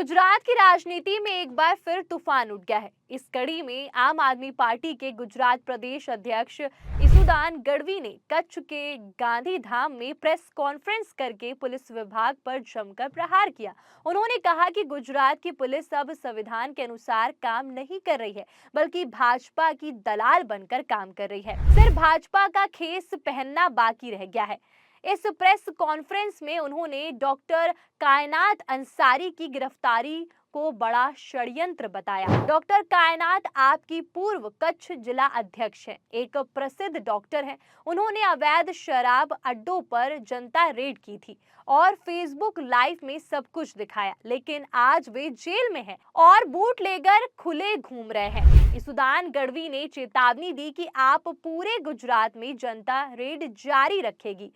गुजरात की राजनीति में एक बार फिर तूफान उठ गया है। इस कड़ी में आम आदमी पार्टी के गुजरात प्रदेश अध्यक्ष इसुदान गढ़वी ने कच्छ के गांधीधाम में प्रेस कॉन्फ्रेंस करके पुलिस विभाग पर जमकर प्रहार किया। उन्होंने कहा कि गुजरात की पुलिस अब संविधान के अनुसार काम नहीं कर रही है, बल्कि भाजपा की दलाल बनकर काम कर रही है। सिर्फ भाजपा का खेस पहनना बाकी रह गया है। इस प्रेस कॉन्फ्रेंस में उन्होंने डॉक्टर कायनात अंसारी की गिरफ्तारी को बड़ा षड्यंत्र बताया। डॉक्टर कायनात आपकी पूर्व कच्छ जिला अध्यक्ष हैं, एक प्रसिद्ध डॉक्टर हैं। उन्होंने अवैध शराब अड्डों पर जनता रेड की थी और फेसबुक लाइव में सब कुछ दिखाया, लेकिन आज वे जेल में हैं और बूट लेकर खुले घूम रहे हैं। इसुदान गढ़वी ने चेतावनी दी कि आप पूरे गुजरात में जनता रेड जारी रखेगी।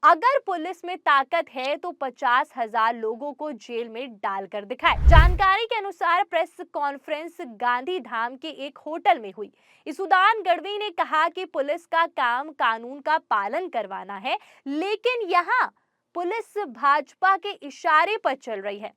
अगर पुलिस में ताकत है तो 50,000 लोगों को जेल में डालकर दिखाए। जानकारी के अनुसार प्रेस कॉन्फ्रेंस गांधीधाम के एक होटल में हुई। इसुदान गढ़वी ने कहा कि पुलिस का काम कानून का पालन करवाना है, लेकिन यहाँ पुलिस भाजपा के इशारे पर चल रही है।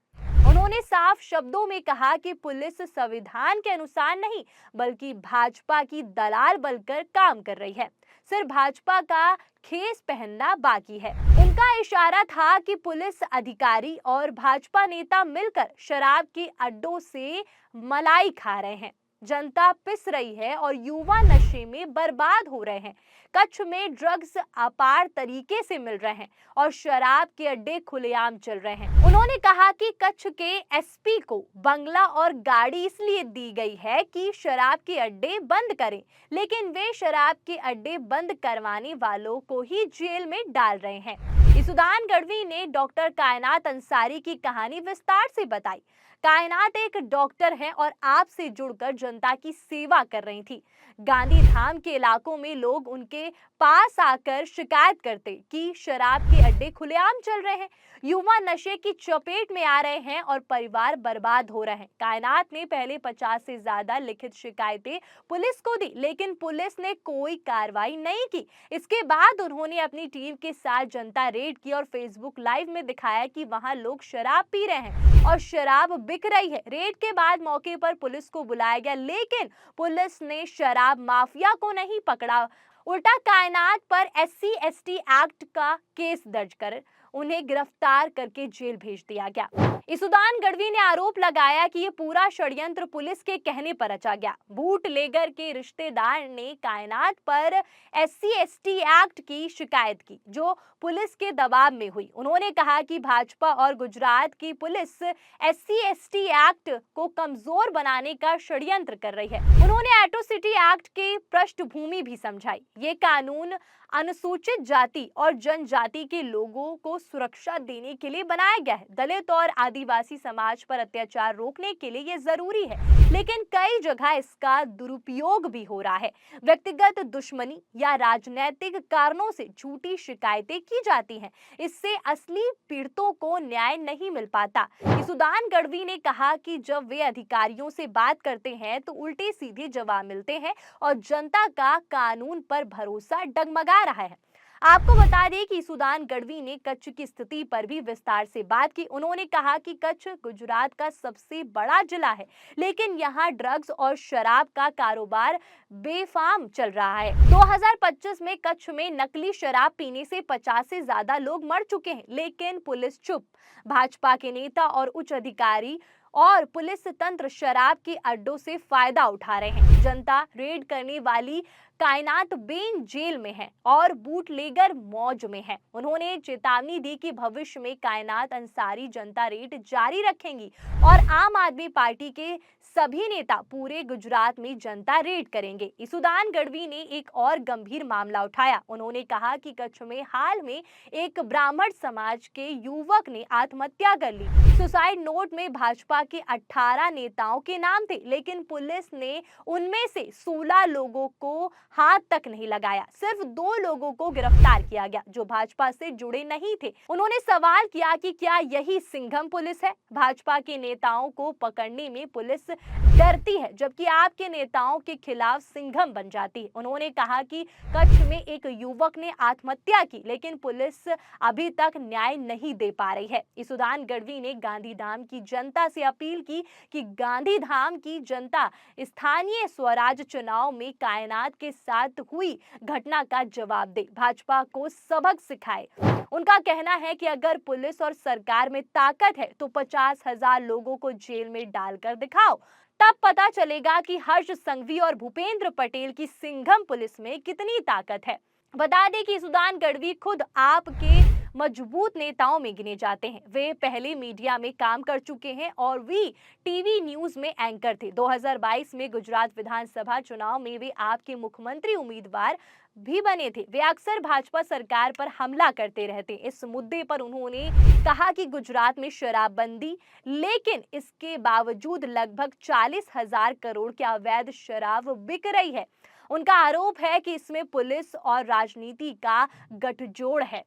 उन्होंने साफ शब्दों में कहा कि पुलिस संविधान के अनुसार नहीं, बल्कि भाजपा की दलाल बनकर काम कर रही है। सिर्फ भाजपा का खेस पहनना बाकी है। उनका इशारा था कि पुलिस अधिकारी और भाजपा नेता मिलकर शराब के अड्डों से मलाई खा रहे हैं। जनता पिस रही है और युवा नशे में बर्बाद हो रहे हैं। कच्छ में ड्रग्स अपार तरीके से मिल रहे हैं और शराब के अड्डे खुलेआम चल रहे हैं। उन्होंने कहा कि कच्छ के एसपी को बंगला और गाड़ी इसलिए दी गई है कि शराब के अड्डे बंद करें, लेकिन वे शराब के अड्डे बंद करवाने वालों को ही जेल में डाल रहे हैं। इसुदान गढ़वी ने डॉक्टर कायनात अंसारी की कहानी विस्तार से बताई। कायनात एक डॉक्टर हैं और आपसे जुड़कर जनता की सेवा कर रही थी। गांधीधाम के इलाकों में लोग उनके पास आकर शिकायत करते कि शराब के अड्डे खुलेआम चल रहे हैं, युवा नशे की चपेट में आ रहे हैं और परिवार बर्बाद हो रहे हैं। कायनात ने पहले 50 से ज्यादा लिखित शिकायतें पुलिस को दी, लेकिन पुलिस ने कोई कार्रवाई नहीं की। इसके बाद उन्होंने अपनी टीम के साथ जनता रेड की और फेसबुक लाइव में दिखाया कि वहां लोग शराब पी रहे हैं और शराब बिक रही है। रेड के बाद मौके पर पुलिस को बुलाया गया, लेकिन पुलिस ने शराब माफिया को नहीं पकड़ा, उल्टा कायनात पर SC/ST एक्ट का केस दर्ज कर उन्हें गिरफ्तार करके जेल भेज दिया गया। इसुदान गढ़वी ने आरोप लगाया कि ये पूरा षड्यंत्र पुलिस के कहने पर रचा गया। बूट लेगर के रिश्तेदार ने कायनात पर SC/ST एक्ट की शिकायत की, जो पुलिस के दबाव में हुई। उन्होंने कहा कि भाजपा और गुजरात की पुलिस SC/ST एक्ट को कमजोर बनाने का षड्यंत्र कर रही है। उन्होंने एट्रोसिटी एक्ट की पृष्ठभूमि भी समझाई। ये कानून अनुसूचित जाति और जनजाति के लोगों को सुरक्षा देने के लिए बनाया गया है। दलित और आदिवासी समाज पर अत्याचार रोकने के लिए ये जरूरी है, लेकिन कई जगह इसका दुरुपयोग भी हो रहा है। व्यक्तिगत दुश्मनी या राजनीतिक कारणों से झूठी शिकायतें की जाती हैं। इससे असली पीड़ितों को न्याय नहीं मिल पाता। इसुदान गढ़वी ने कहा कि जब वे अधिकारियों से बात करते हैं तो उल्टे सीधे जवाब मिलते हैं और जनता का कानून पर भरोसा डगमगा रहा है। आपको बता दें कि इसुदान गढ़वी ने कच्छ की स्थिति पर भी विस्तार से बात की। उन्होंने कहा कि कच्छ गुजरात का सबसे बड़ा जिला है, लेकिन यहाँ ड्रग्स और शराब का कारोबार बेफाम चल रहा है। 2025 में कच्छ में नकली शराब पीने से 50 से ज्यादा लोग मर चुके हैं, लेकिन पुलिस चुप। भाजपा के नेता और उच्च अधिकारी और पुलिस तंत्र शराब के अड्डों से फायदा उठा रहे हैं। जनता रेड करने वाली कायनात बेन जेल में है और बूटलेगर मौज में है। उन्होंने चेतावनी दी कि भविष्य में कायनात अंसारी जनता रेड जारी रखेंगी और आम आदमी पार्टी के सभी नेता पूरे गुजरात में जनता रेड करेंगे। इसुदान गढ़वी ने एक और गंभीर मामला उठाया। उन्होंने कहा कि कच्छ में हाल में एक ब्राह्मण समाज के युवक ने आत्महत्या कर ली। सुसाइड नोट में भाजपा के 18 नेताओं के नाम थे, लेकिन पुलिस ने उनमें से 16 लोगों को हाथ तक नहीं लगाया। सिर्फ 2 लोगों को गिरफ्तार किया गया जो भाजपा से जुड़े नहीं थे। उन्होंने सवाल किया कि क्या यही सिंघम पुलिस है? भाजपा के नेताओं को पकड़ने में पुलिस डरती है, जबकि आपके नेताओं के खिलाफ सिंघम बन जाती है। उन्होंने कहा कि कच्छ में एक युवक ने आत्महत्या की, लेकिन पुलिस अभी तक न्याय नहीं दे पा रही है। इसुदान गढ़वी ने गांधीधाम की जनता से अपील की कि गांधीधाम की जनता स्थानीय स्वराज चुनाव में कायनात के साथ हुई घटना का जवाब दे, भाजपा को सबक सिखाए। उनका कहना है कि अगर पुलिस और सरकार में ताकत है तो 50,000 लोगों को जेल में डालकर दिखाओ, तब पता चलेगा कि हर्ष संघवी और भूपेंद्र पटेल की सिंघम पुलिस में कितनी ताकत है। बता दें कि सुदान गढ़वी खुद आपके मजबूत नेताओं में गिने जाते हैं। वे पहले मीडिया में काम कर चुके हैं और वी टीवी न्यूज में एंकर थे। 2022 में गुजरात विधानसभा चुनाव में वे आपके मुख्यमंत्री उम्मीदवार भी बने थे। वे अक्सर भाजपा सरकार पर हमला करते रहते। इस मुद्दे पर उन्होंने कहा कि गुजरात में शराबबंदी, लेकिन इसके बावजूद लगभग 40,000 करोड़ की अवैध शराब बिक रही है। उनका आरोप है कि इसमें पुलिस और राजनीति का गठजोड़ है।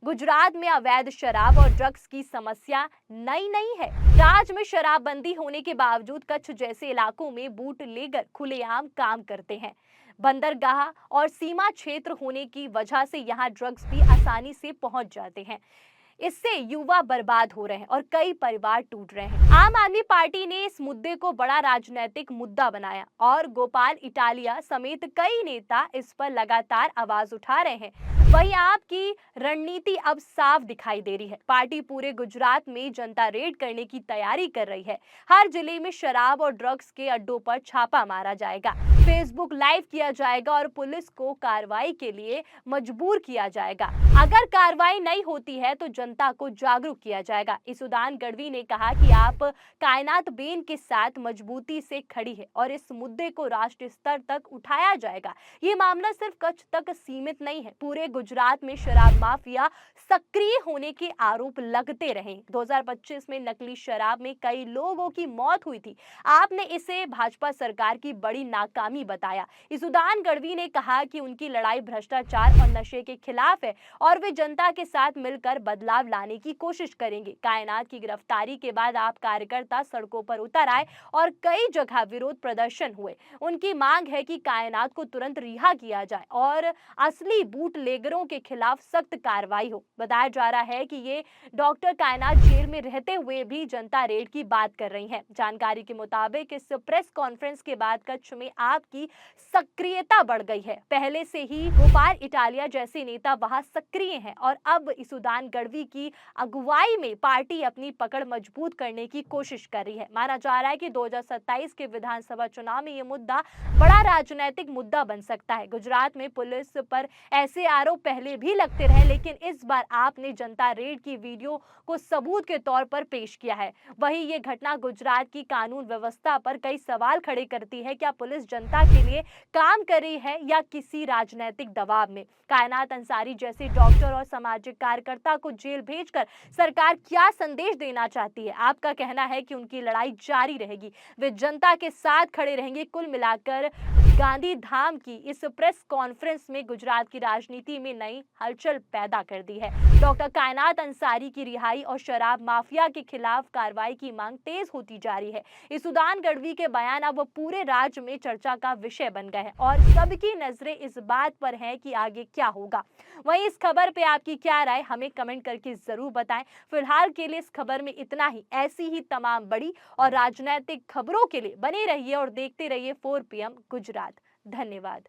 गुजरात में अवैध शराब और ड्रग्स की समस्या नई नहीं है। राज्य में शराबबंदी होने के बावजूद कच्छ जैसे इलाकों में बूटलेगर खुलेआम काम करते हैं। बंदरगाह और सीमा क्षेत्र होने की वजह से यहाँ ड्रग्स भी आसानी से पहुंच जाते हैं। इससे युवा बर्बाद हो रहे हैं और कई परिवार टूट रहे हैं। आम आदमी पार्टी ने इस मुद्दे को बड़ा राजनीतिक मुद्दा बनाया और गोपाल इटालिया समेत कई नेता इस पर लगातार आवाज उठा रहे हैं। वहीं आपकी रणनीति अब साफ दिखाई दे रही है। पार्टी पूरे गुजरात में जनता रेड करने की तैयारी कर रही है। हर जिले में शराब और ड्रग्स के अड्डों पर छापा मारा जाएगा, फेसबुक लाइव किया जाएगा और पुलिस को कार्रवाई के लिए मजबूर किया जाएगा। अगर कार्रवाई नहीं होती है तो जनता को जागरूक किया जाएगा। इसुदान गढ़वी ने कहा कि आप कायनात बेन के साथ मजबूती से खड़ी है और इस मुद्दे को राष्ट्रीय स्तर तक उठाया जाएगा। ये मामला सिर्फ कच्छ तक सीमित नहीं है। पूरे गुजरात में शराब माफिया सक्रिय होने के आरोप लगते रहे। 2025 में नकली शराब में कई लोगों की मौत हुई थी। आपने इसे भाजपा सरकार की बड़ी नाकामी बताया। इसुदान गढ़वी ने कहा कि उनकी लड़ाई भ्रष्टाचार और नशे के खिलाफ है और वे जनता के साथ मिलकर बदलाव लाने की कोशिश करेंगे। कायनात की गिरफ्तारी के बाद आप कार्यकर्ता सड़कों पर उतर आए और कई जगह विरोध प्रदर्शन हुए। उनकी मांग है कि कायनात को तुरंत रिहा किया जाए और असली बूटलेगरों के खिलाफ सख्त कार्रवाई हो। बताया जा रहा है कि ये डॉक्टर कायनात जेल में रहते हुए भी जनता रेड की बात कर रही हैं। जानकारी के मुताबिक इस प्रेस कॉन्फ्रेंस के बाद कच्छ में आपकी सक्रियता बढ़ गई है। पहले से ही गोपाल इटालिया जैसे नेता वहां सक्रिय हैं और अब इसुदान गढ़वी की अगुवाई में पार्टी अपनी पकड़ मजबूत करने की कोशिश कर रही है। माना जा रहा है कि 2027 के विधानसभा चुनाव में ये मुद्दा बड़ा राजनीतिक मुद्दा बन सकता है। गुजरात में पुलिस पर ऐसे आरोप पहले भी लगते रहे, लेकिन इस बार आपने जनता रेड की वीडियो को सबूत के तौर पर पेश किया है। वहीं ये घटना गुजरात की कानून व्यवस्था पर कई सवाल खड़े करती है। क्या पुलिस जनता के लिए काम कर रही है या किसी राजनीतिक दबाव में? कायनात अंसारी जैसे डॉक्टर और सामाजिक कार्यकर्ता को जेल भेजकर सरकार क्या संदेश देना चाहती है? आपका कहना है कि उनकी लड़ाई जारी रहेगी, वे जनता के साथ खड़े रहेंगे। कुल मिलाकर गांधीधाम की इस प्रेस कॉन्फ्रेंस में गुजरात की राजनीति में नई हलचल पैदा कर दी है। डॉक्टर कायनात अंसारी की रिहाई और शराब माफिया के खिलाफ कार्रवाई की मांग तेज होती जा रही है। इसुदान गढ़वी के बयान अब पूरे राज्य में चर्चा का विषय बन गए हैं और सबकी नजरें इस बात पर हैं कि आगे क्या होगा। वहीं इस खबर पे आपकी क्या राय, हमें कमेंट करके जरूर बताएं। फिलहाल के लिए इस खबर में इतना ही। ऐसी ही तमाम बड़ी और राजनीतिक खबरों के लिए बने रहिए और देखते रहिए 4 PM गुजरात। धन्यवाद।